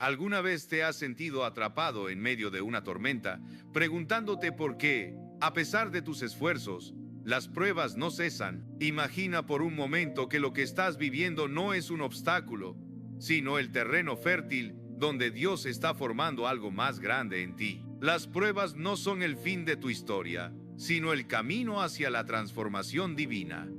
¿Alguna vez te has sentido atrapado en medio de una tormenta, preguntándote por qué, a pesar de tus esfuerzos, las pruebas no cesan? Imagina por un momento que lo que estás viviendo no es un obstáculo, sino el terreno fértil donde Dios está formando algo más grande en ti. Las pruebas no son el fin de tu historia, sino el camino hacia la transformación divina.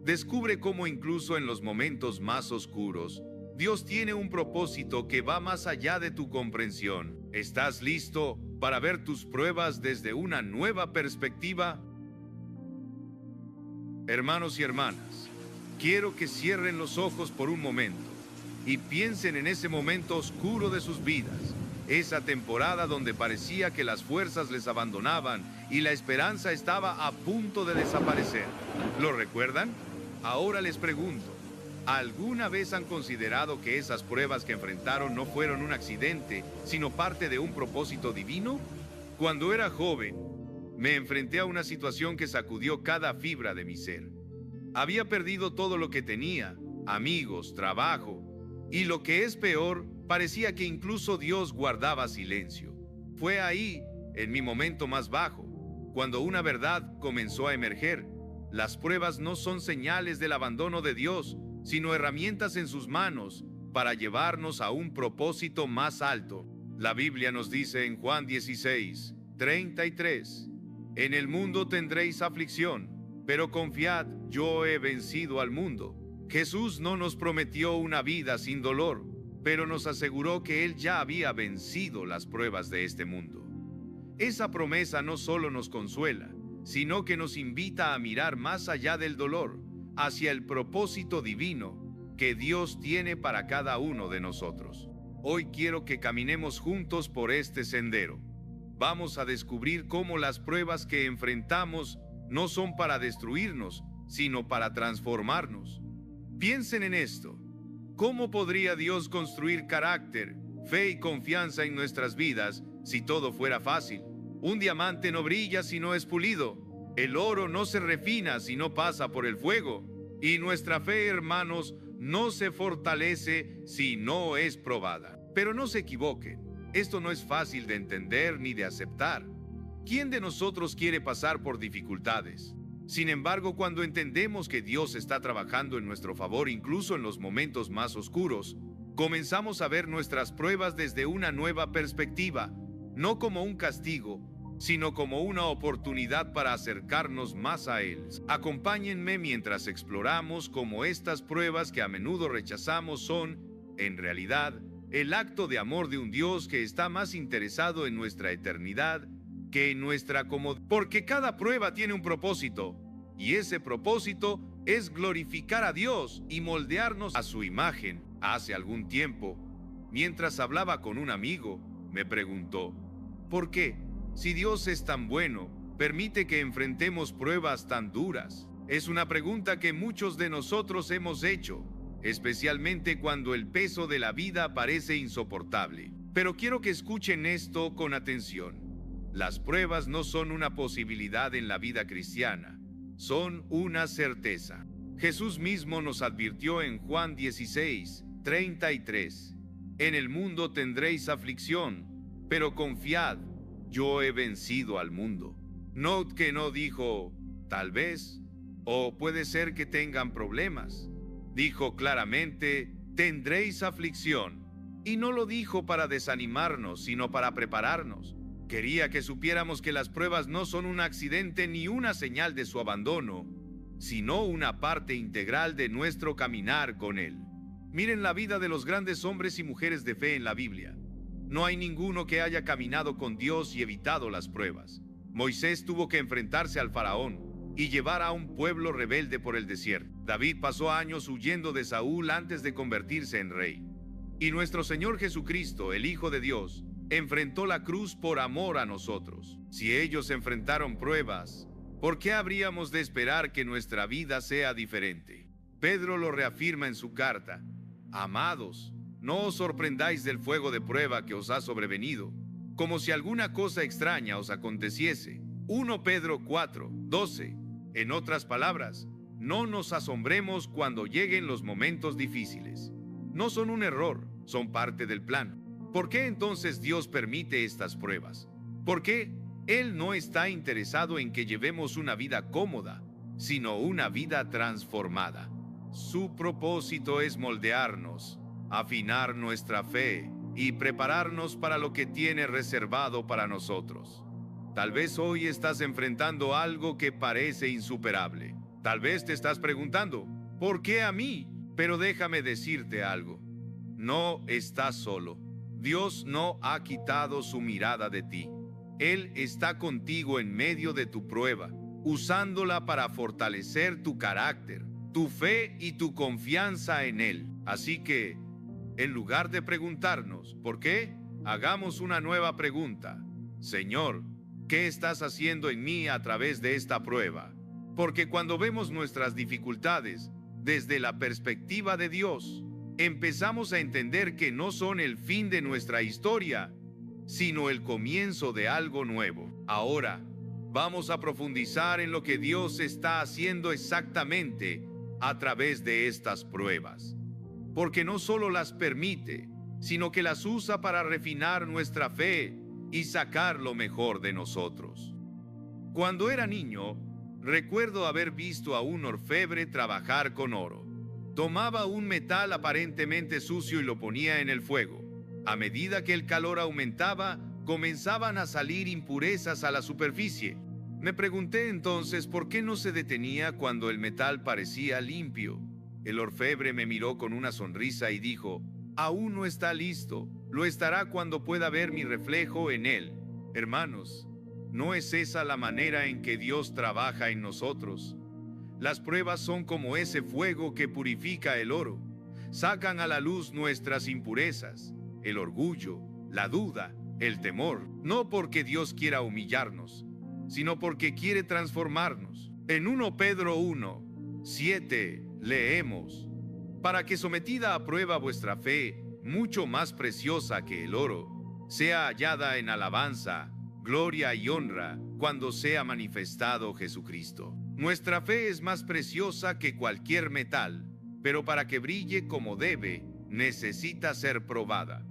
Descubre cómo incluso en los momentos más oscuros, Dios tiene un propósito que va más allá de tu comprensión. ¿Estás listo para ver tus pruebas desde una nueva perspectiva? Hermanos y hermanas, quiero que cierren los ojos por un momento y piensen en ese momento oscuro de sus vidas, esa temporada donde parecía que las fuerzas les abandonaban y la esperanza estaba a punto de desaparecer. ¿Lo recuerdan? Ahora les pregunto, ¿alguna vez han considerado que esas pruebas que enfrentaron no fueron un accidente, sino parte de un propósito divino? Cuando era joven, me enfrenté a una situación que sacudió cada fibra de mi ser. Había perdido todo lo que tenía, amigos, trabajo, y lo que es peor, parecía que incluso Dios guardaba silencio. Fue ahí, en mi momento más bajo, cuando una verdad comenzó a emerger. Las pruebas no son señales del abandono de Dios, sino herramientas en sus manos para llevarnos a un propósito más alto. La Biblia nos dice en Juan 16:33, en el mundo tendréis aflicción, pero confiad, yo he vencido al mundo. Jesús no nos prometió una vida sin dolor, pero nos aseguró que Él ya había vencido las pruebas de este mundo. Esa promesa no solo nos consuela, sino que nos invita a mirar más allá del dolor, hacia el propósito divino que Dios tiene para cada uno de nosotros. Hoy quiero que caminemos juntos por este sendero. Vamos a descubrir cómo las pruebas que enfrentamos no son para destruirnos, sino para transformarnos. Piensen en esto. ¿Cómo podría Dios construir carácter, fe y confianza en nuestras vidas si todo fuera fácil? Un diamante no brilla si no es pulido. El oro no se refina si no pasa por el fuego. Y nuestra fe, hermanos, no se fortalece si no es probada. Pero no se equivoquen. Esto no es fácil de entender ni de aceptar. ¿Quién de nosotros quiere pasar por dificultades? Sin embargo, cuando entendemos que Dios está trabajando en nuestro favor incluso en los momentos más oscuros, comenzamos a ver nuestras pruebas desde una nueva perspectiva, no como un castigo, sino como una oportunidad para acercarnos más a Él. Acompáñenme mientras exploramos cómo estas pruebas que a menudo rechazamos son, en realidad, el acto de amor de un Dios que está más interesado en nuestra eternidad que en nuestra comodidad. Porque cada prueba tiene un propósito, y ese propósito es glorificar a Dios y moldearnos a su imagen. Hace algún tiempo, mientras hablaba con un amigo, me preguntó, ¿por qué, si Dios es tan bueno, permite que enfrentemos pruebas tan duras? Es una pregunta que muchos de nosotros hemos hecho, especialmente cuando el peso de la vida parece insoportable. Pero quiero que escuchen esto con atención. Las pruebas no son una posibilidad en la vida cristiana, son una certeza. Jesús mismo nos advirtió en Juan 16:33, en el mundo tendréis aflicción, pero confiad, yo he vencido al mundo. Note que no dijo, tal vez, o puede ser que tengan problemas. Dijo claramente, tendréis aflicción. Y no lo dijo para desanimarnos, sino para prepararnos. Quería que supiéramos que las pruebas no son un accidente ni una señal de su abandono, sino una parte integral de nuestro caminar con Él. Miren la vida de los grandes hombres y mujeres de fe en la Biblia. No hay ninguno que haya caminado con Dios y evitado las pruebas. Moisés tuvo que enfrentarse al faraón y llevar a un pueblo rebelde por el desierto. David pasó años huyendo de Saúl antes de convertirse en rey. Y nuestro Señor Jesucristo, el Hijo de Dios, enfrentó la cruz por amor a nosotros. Si ellos enfrentaron pruebas, ¿por qué habríamos de esperar que nuestra vida sea diferente? Pedro lo reafirma en su carta. Amados, no os sorprendáis del fuego de prueba que os ha sobrevenido, como si alguna cosa extraña os aconteciese. 1 Pedro 4:12. En otras palabras, no nos asombremos cuando lleguen los momentos difíciles. No son un error, son parte del plan. ¿Por qué entonces Dios permite estas pruebas? ¿Por qué Él no está interesado en que llevemos una vida cómoda, sino una vida transformada? Su propósito es moldearnos, afinar nuestra fe y prepararnos para lo que tiene reservado para nosotros. Tal vez hoy estás enfrentando algo que parece insuperable. Tal vez te estás preguntando, ¿por qué a mí? Pero déjame decirte algo. No estás solo. Dios no ha quitado su mirada de ti. Él está contigo en medio de tu prueba, usándola para fortalecer tu carácter, tu fe y tu confianza en Él. Así que, en lugar de preguntarnos ¿por qué?, hagamos una nueva pregunta. Señor, ¿qué estás haciendo en mí a través de esta prueba? Porque cuando vemos nuestras dificultades desde la perspectiva de Dios, empezamos a entender que no son el fin de nuestra historia, sino el comienzo de algo nuevo. Ahora, vamos a profundizar en lo que Dios está haciendo exactamente a través de estas pruebas. Porque no solo las permite, sino que las usa para refinar nuestra fe y sacar lo mejor de nosotros. Cuando era niño, recuerdo haber visto a un orfebre trabajar con oro. Tomaba un metal aparentemente sucio y lo ponía en el fuego. A medida que el calor aumentaba, comenzaban a salir impurezas a la superficie. Me pregunté entonces por qué no se detenía cuando el metal parecía limpio. El orfebre me miró con una sonrisa y dijo, aún no está listo, lo estará cuando pueda ver mi reflejo en él. Hermanos, ¿no es esa la manera en que Dios trabaja en nosotros? Las pruebas son como ese fuego que purifica el oro. Sacan a la luz nuestras impurezas, el orgullo, la duda, el temor, no porque Dios quiera humillarnos, sino porque quiere transformarnos. En 1 Pedro 1:7 leemos, para que sometida a prueba vuestra fe, mucho más preciosa que el oro, sea hallada en alabanza, gloria y honra cuando sea manifestado Jesucristo. Nuestra fe es más preciosa que cualquier metal, pero para que brille como debe, necesita ser probada.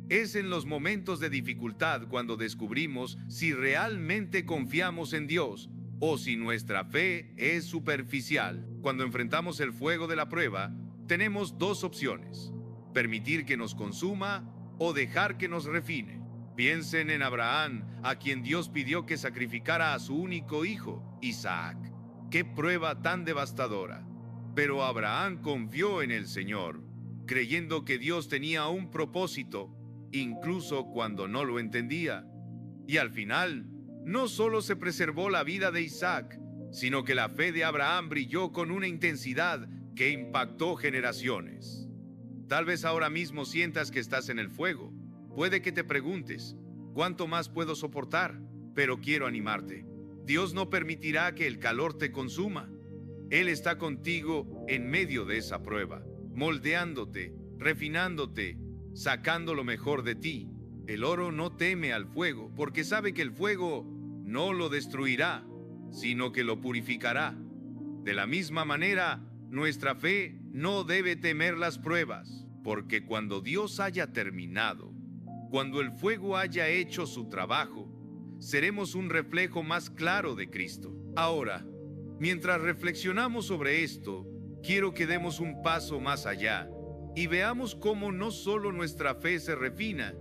Es en los momentos de dificultad cuando descubrimos si realmente confiamos en Dios o si nuestra fe es superficial. Cuando enfrentamos el fuego de la prueba, tenemos dos opciones: permitir que nos consuma o dejar que nos refine. Piensen en Abraham, a quien Dios pidió que sacrificara a su único hijo, Isaac. ¡Qué prueba tan devastadora! Pero Abraham confió en el Señor, creyendo que Dios tenía un propósito, incluso cuando no lo entendía. Y al final, no solo se preservó la vida de Isaac, sino que la fe de Abraham brilló con una intensidad que impactó generaciones. Tal vez ahora mismo sientas que estás en el fuego. Puede que te preguntes, ¿cuánto más puedo soportar? Pero quiero animarte. Dios no permitirá que el calor te consuma. Él está contigo en medio de esa prueba, moldeándote, refinándote, sacando lo mejor de ti. El oro no teme al fuego, porque sabe que el fuego no lo destruirá, sino que lo purificará. De la misma manera, nuestra fe no debe temer las pruebas, porque cuando Dios haya terminado, cuando el fuego haya hecho su trabajo, seremos un reflejo más claro de Cristo. Ahora, mientras reflexionamos sobre esto, quiero que demos un paso más allá y veamos cómo no solo nuestra fe se refina,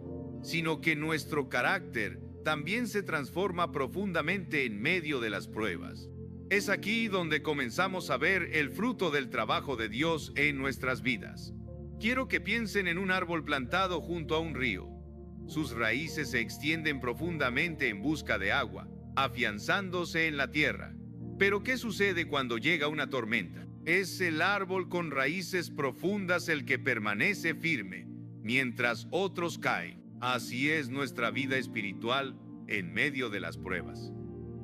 sino que nuestro carácter también se transforma profundamente en medio de las pruebas. Es aquí donde comenzamos a ver el fruto del trabajo de Dios en nuestras vidas. Quiero que piensen en un árbol plantado junto a un río. Sus raíces se extienden profundamente en busca de agua, afianzándose en la tierra. Pero ¿qué sucede cuando llega una tormenta? Es el árbol con raíces profundas el que permanece firme, mientras otros caen. Así es nuestra vida espiritual en medio de las pruebas.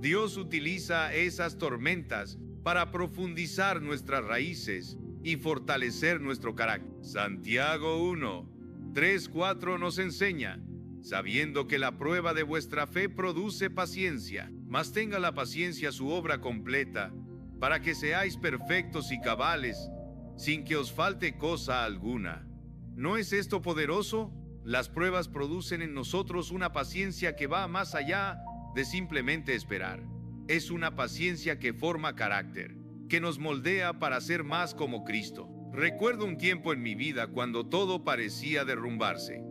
Dios utiliza esas tormentas para profundizar nuestras raíces y fortalecer nuestro carácter. Santiago 1:3-4 nos enseña: sabiendo que la prueba de vuestra fe produce paciencia, mas tenga la paciencia su obra completa, para que seáis perfectos y cabales, sin que os falte cosa alguna. ¿No es esto poderoso? Las pruebas producen en nosotros una paciencia que va más allá de simplemente esperar. Es una paciencia que forma carácter, que nos moldea para ser más como Cristo. Recuerdo un tiempo en mi vida cuando todo parecía derrumbarse.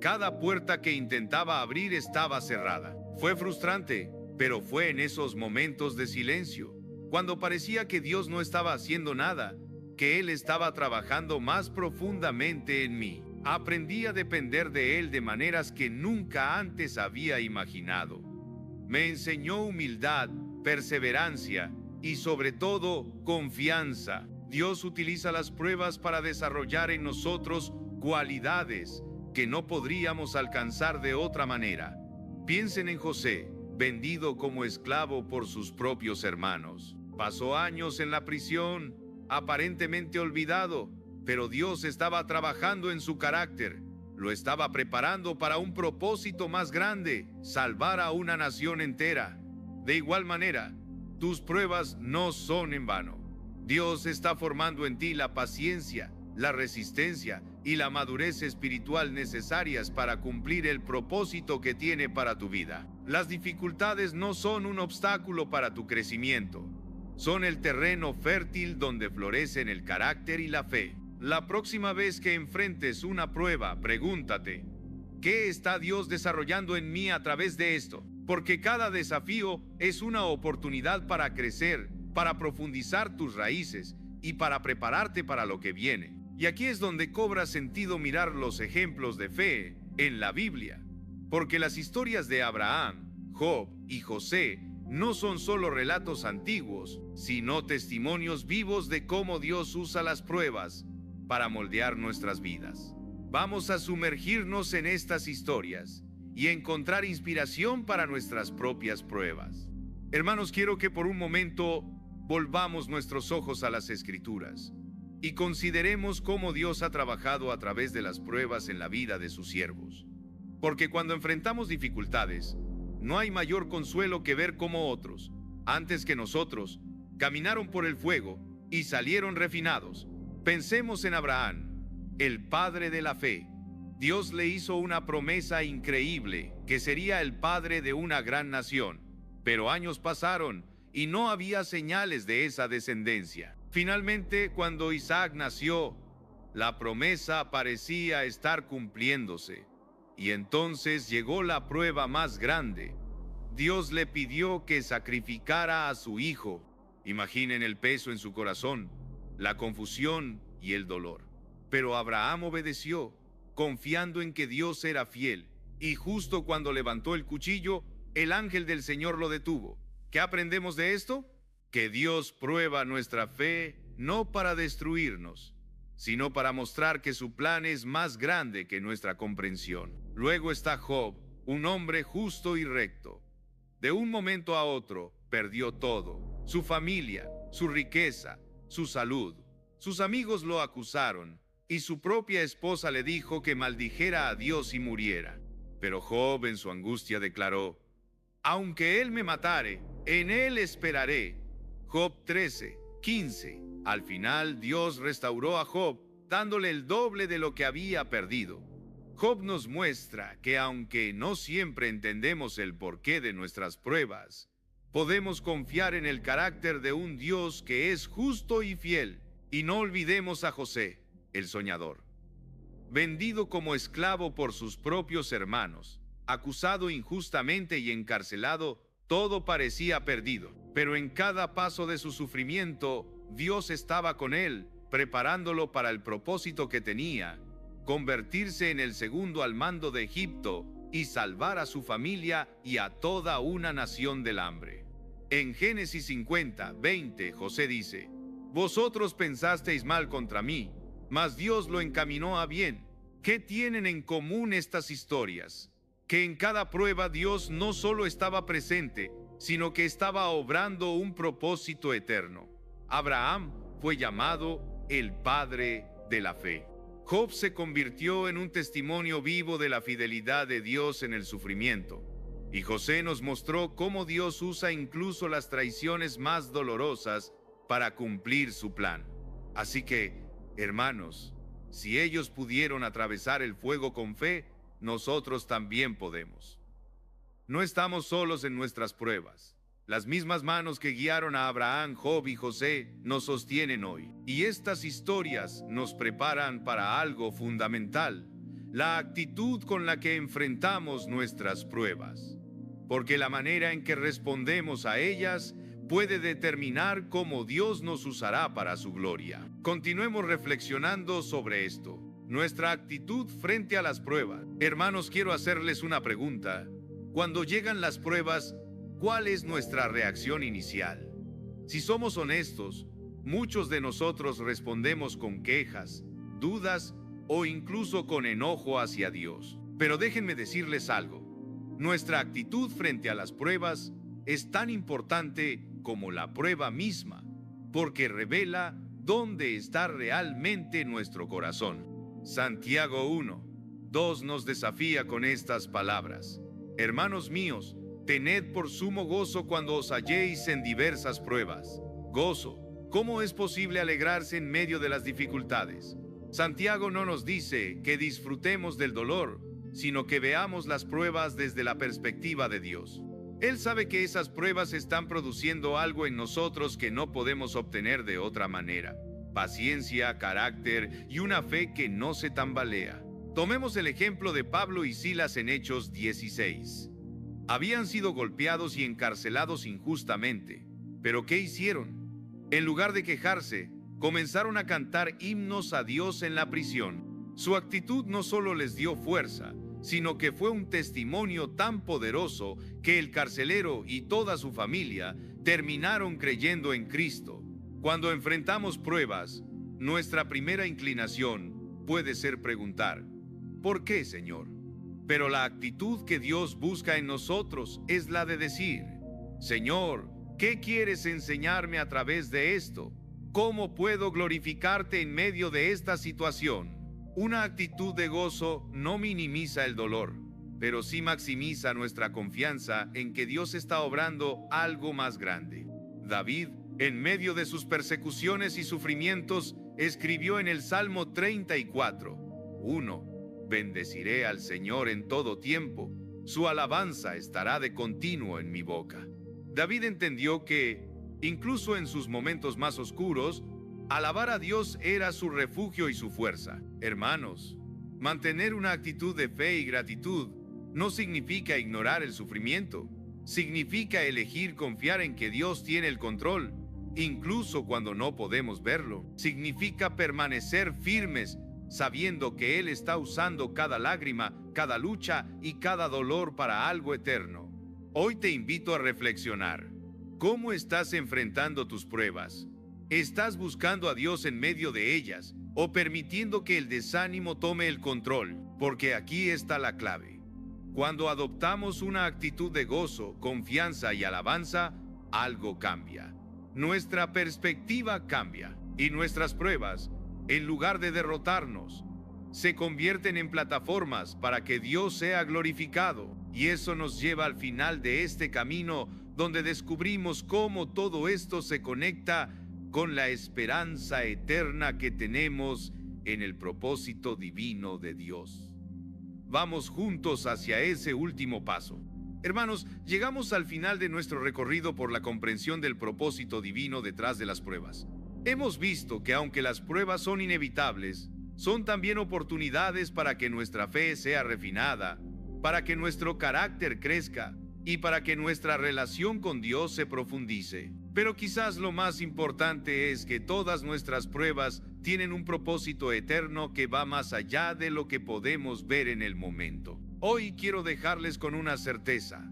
Cada puerta que intentaba abrir estaba cerrada. Fue frustrante, pero fue en esos momentos de silencio, cuando parecía que Dios no estaba haciendo nada, que Él estaba trabajando más profundamente en mí. Aprendí a depender de Él de maneras que nunca antes había imaginado. Me enseñó humildad, perseverancia y sobre todo confianza. Dios utiliza las pruebas para desarrollar en nosotros cualidades que no podríamos alcanzar de otra manera. Piensen en José, vendido como esclavo por sus propios hermanos. Pasó años en la prisión, aparentemente olvidado, pero Dios estaba trabajando en su carácter. Lo estaba preparando para un propósito más grande, salvar a una nación entera. De igual manera, tus pruebas no son en vano. Dios está formando en ti la paciencia, la resistencia y la madurez espiritual necesarias para cumplir el propósito que tiene para tu vida. Las dificultades no son un obstáculo para tu crecimiento. Son el terreno fértil donde florecen el carácter y la fe. La próxima vez que enfrentes una prueba, pregúntate, ¿qué está Dios desarrollando en mí a través de esto? Porque cada desafío es una oportunidad para crecer, para profundizar tus raíces y para prepararte para lo que viene. Y aquí es donde cobra sentido mirar los ejemplos de fe en la Biblia. Porque las historias de Abraham, Job y José no son solo relatos antiguos, sino testimonios vivos de cómo Dios usa las pruebas para moldear nuestras vidas. Vamos a sumergirnos en estas historias y encontrar inspiración para nuestras propias pruebas. Hermanos, quiero que por un momento volvamos nuestros ojos a las Escrituras y consideremos cómo Dios ha trabajado a través de las pruebas en la vida de sus siervos. Porque cuando enfrentamos dificultades, no hay mayor consuelo que ver cómo otros, antes que nosotros, caminaron por el fuego y salieron refinados. Pensemos en Abraham, el padre de la fe. Dios le hizo una promesa increíble, que sería el padre de una gran nación. Pero años pasaron y no había señales de esa descendencia. Finalmente, cuando Isaac nació, la promesa parecía estar cumpliéndose. Y entonces llegó la prueba más grande. Dios le pidió que sacrificara a su hijo. Imaginen el peso en su corazón, la confusión y el dolor. Pero Abraham obedeció, confiando en que Dios era fiel. Y justo cuando levantó el cuchillo, el ángel del Señor lo detuvo. ¿Qué aprendemos de esto? Que Dios prueba nuestra fe no para destruirnos, sino para mostrar que su plan es más grande que nuestra comprensión. Luego está Job, un hombre justo y recto. De un momento a otro, perdió todo: su familia, su riqueza, su salud. Sus amigos lo acusaron, y su propia esposa le dijo que maldijera a Dios y muriera. Pero Job, en su angustia, declaró: aunque él me matare, en él esperaré. Job 13:15. Al final, Dios restauró a Job, dándole el doble de lo que había perdido. Job nos muestra que aunque no siempre entendemos el porqué de nuestras pruebas, podemos confiar en el carácter de un Dios que es justo y fiel. Y no olvidemos a José, el soñador. Vendido como esclavo por sus propios hermanos, acusado injustamente y encarcelado, todo parecía perdido. Pero en cada paso de su sufrimiento, Dios estaba con él, preparándolo para el propósito que tenía: convertirse en el segundo al mando de Egipto y salvar a su familia y a toda una nación del hambre. En Génesis 50:20, José dice: vosotros pensasteis mal contra mí, mas Dios lo encaminó a bien. ¿Qué tienen en común estas historias? Que en cada prueba Dios no solo estaba presente, sino que estaba obrando un propósito eterno. Abraham fue llamado el padre de la fe. Job se convirtió en un testimonio vivo de la fidelidad de Dios en el sufrimiento. Y José nos mostró cómo Dios usa incluso las traiciones más dolorosas para cumplir su plan. Así que, hermanos, si ellos pudieron atravesar el fuego con fe, nosotros también podemos. No estamos solos en nuestras pruebas. Las mismas manos que guiaron a Abraham, Job y José nos sostienen hoy. Y estas historias nos preparan para algo fundamental: la actitud con la que enfrentamos nuestras pruebas. Porque la manera en que respondemos a ellas puede determinar cómo Dios nos usará para su gloria. Continuemos reflexionando sobre esto. Nuestra actitud frente a las pruebas. Hermanos, quiero hacerles una pregunta. Cuando llegan las pruebas, ¿cuál es nuestra reacción inicial? Si somos honestos, muchos de nosotros respondemos con quejas, dudas o incluso con enojo hacia Dios. Pero déjenme decirles algo. Nuestra actitud frente a las pruebas es tan importante como la prueba misma, porque revela dónde está realmente nuestro corazón. Santiago 1:2 nos desafía con estas palabras: Hermanos míos, tened por sumo gozo cuando os halléis en diversas pruebas. Gozo. ¿Cómo es posible alegrarse en medio de las dificultades? Santiago no nos dice que disfrutemos del dolor, sino que veamos las pruebas desde la perspectiva de Dios. Él sabe que esas pruebas están produciendo algo en nosotros que no podemos obtener de otra manera: paciencia, carácter y una fe que no se tambalea. Tomemos el ejemplo de Pablo y Silas en Hechos 16. Habían sido golpeados y encarcelados injustamente, pero ¿qué hicieron? En lugar de quejarse, comenzaron a cantar himnos a Dios en la prisión. Su actitud no solo les dio fuerza, sino que fue un testimonio tan poderoso que el carcelero y toda su familia terminaron creyendo en Cristo. Cuando enfrentamos pruebas, nuestra primera inclinación puede ser preguntar: ¿por qué, Señor? Pero la actitud que Dios busca en nosotros es la de decir: Señor, ¿qué quieres enseñarme a través de esto? ¿Cómo puedo glorificarte en medio de esta situación? Una actitud de gozo no minimiza el dolor, pero sí maximiza nuestra confianza en que Dios está obrando algo más grande. David, en medio de sus persecuciones y sufrimientos, escribió en el Salmo 34:1: Bendeciré al Señor en todo tiempo, su alabanza estará de continuo en mi boca. David entendió que, incluso en sus momentos más oscuros, alabar a Dios era su refugio y su fuerza. Hermanos, mantener una actitud de fe y gratitud no significa ignorar el sufrimiento. Significa elegir confiar en que Dios tiene el control, incluso cuando no podemos verlo. Significa permanecer firmes, sabiendo que Él está usando cada lágrima, cada lucha y cada dolor para algo eterno. Hoy te invito a reflexionar. ¿Cómo estás enfrentando tus pruebas? ¿Estás buscando a Dios en medio de ellas o permitiendo que el desánimo tome el control? Porque aquí está la clave. Cuando adoptamos una actitud de gozo, confianza y alabanza, algo cambia. Nuestra perspectiva cambia y nuestras pruebas, en lugar de derrotarnos, se convierten en plataformas para que Dios sea glorificado. Y eso nos lleva al final de este camino, donde descubrimos cómo todo esto se conecta con la esperanza eterna que tenemos en el propósito divino de Dios. Vamos juntos hacia ese último paso. Hermanos, llegamos al final de nuestro recorrido por la comprensión del propósito divino detrás de las pruebas. Hemos visto que aunque las pruebas son inevitables, son también oportunidades para que nuestra fe sea refinada, para que nuestro carácter crezca y para que nuestra relación con Dios se profundice. Pero quizás lo más importante es que todas nuestras pruebas tienen un propósito eterno que va más allá de lo que podemos ver en el momento. Hoy quiero dejarles con una certeza.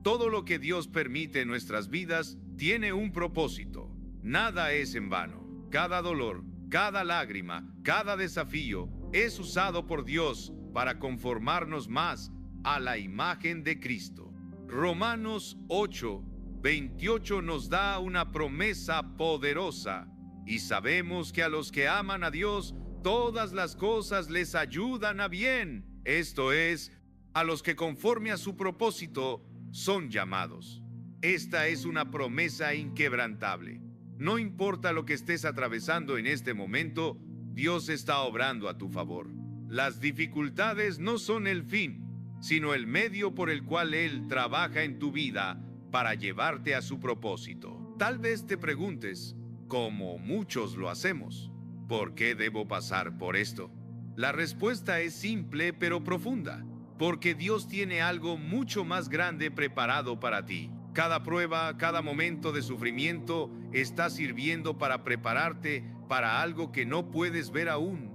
Todo lo que Dios permite en nuestras vidas tiene un propósito. Nada es en vano. Cada dolor, cada lágrima, cada desafío es usado por Dios para conformarnos más a la imagen de Cristo. Romanos 8:28 nos da una promesa poderosa, y sabemos que a los que aman a Dios, todas las cosas les ayudan a bien. Esto es, a los que conforme a su propósito son llamados. Esta es una promesa inquebrantable. No importa lo que estés atravesando en este momento, Dios está obrando a tu favor. Las dificultades no son el fin, sino el medio por el cual Él trabaja en tu vida para llevarte a su propósito. Tal vez te preguntes, como muchos lo hacemos, ¿por qué debo pasar por esto? La respuesta es simple pero profunda, porque Dios tiene algo mucho más grande preparado para ti. Cada prueba, cada momento de sufrimiento está sirviendo para prepararte para algo que no puedes ver aún,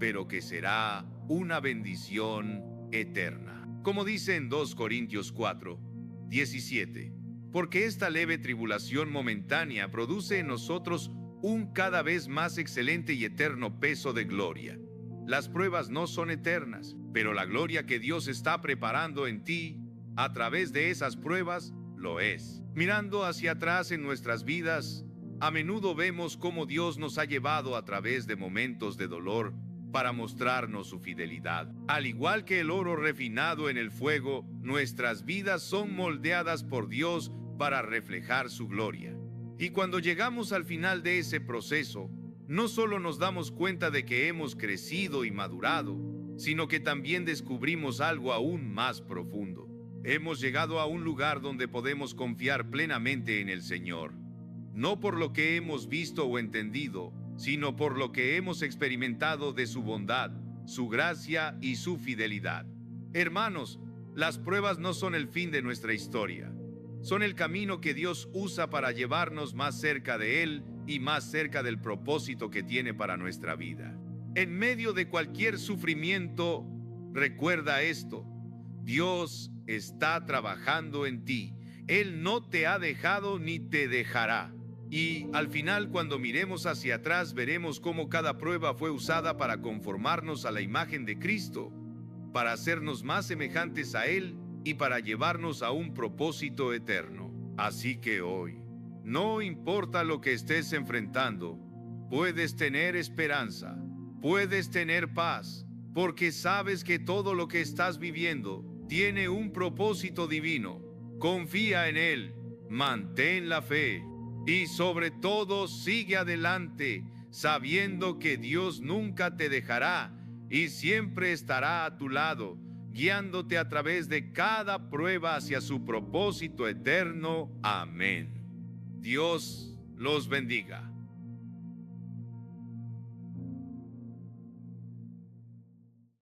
pero que será una bendición eterna. Como dice en 2 Corintios 4, 17, porque esta leve tribulación momentánea produce en nosotros un cada vez más excelente y eterno peso de gloria. Las pruebas no son eternas, pero la gloria que Dios está preparando en ti, a través de esas pruebas, lo es. Mirando hacia atrás en nuestras vidas, a menudo vemos cómo Dios nos ha llevado a través de momentos de dolor para mostrarnos su fidelidad. Al igual que el oro refinado en el fuego, nuestras vidas son moldeadas por Dios para reflejar su gloria. Y cuando llegamos al final de ese proceso, no solo nos damos cuenta de que hemos crecido y madurado, sino que también descubrimos algo aún más profundo. Hemos llegado a un lugar donde podemos confiar plenamente en el Señor, no por lo que hemos visto o entendido, sino por lo que hemos experimentado de su bondad, su gracia y su fidelidad. Hermanos, las pruebas no son el fin de nuestra historia. Son el camino que Dios usa para llevarnos más cerca de Él y más cerca del propósito que tiene para nuestra vida. En medio de cualquier sufrimiento, recuerda esto: Dios está trabajando en ti. Él no te ha dejado ni te dejará. Y al final, cuando miremos hacia atrás, veremos cómo cada prueba fue usada para conformarnos a la imagen de Cristo, para hacernos más semejantes a Él y para llevarnos a un propósito eterno. Así que hoy, no importa lo que estés enfrentando, puedes tener esperanza, puedes tener paz, porque sabes que todo lo que estás viviendo tiene un propósito divino. Confía en Él, mantén la fe y sobre todo sigue adelante, sabiendo que Dios nunca te dejará y siempre estará a tu lado, guiándote a través de cada prueba hacia su propósito eterno. Amén. Dios los bendiga.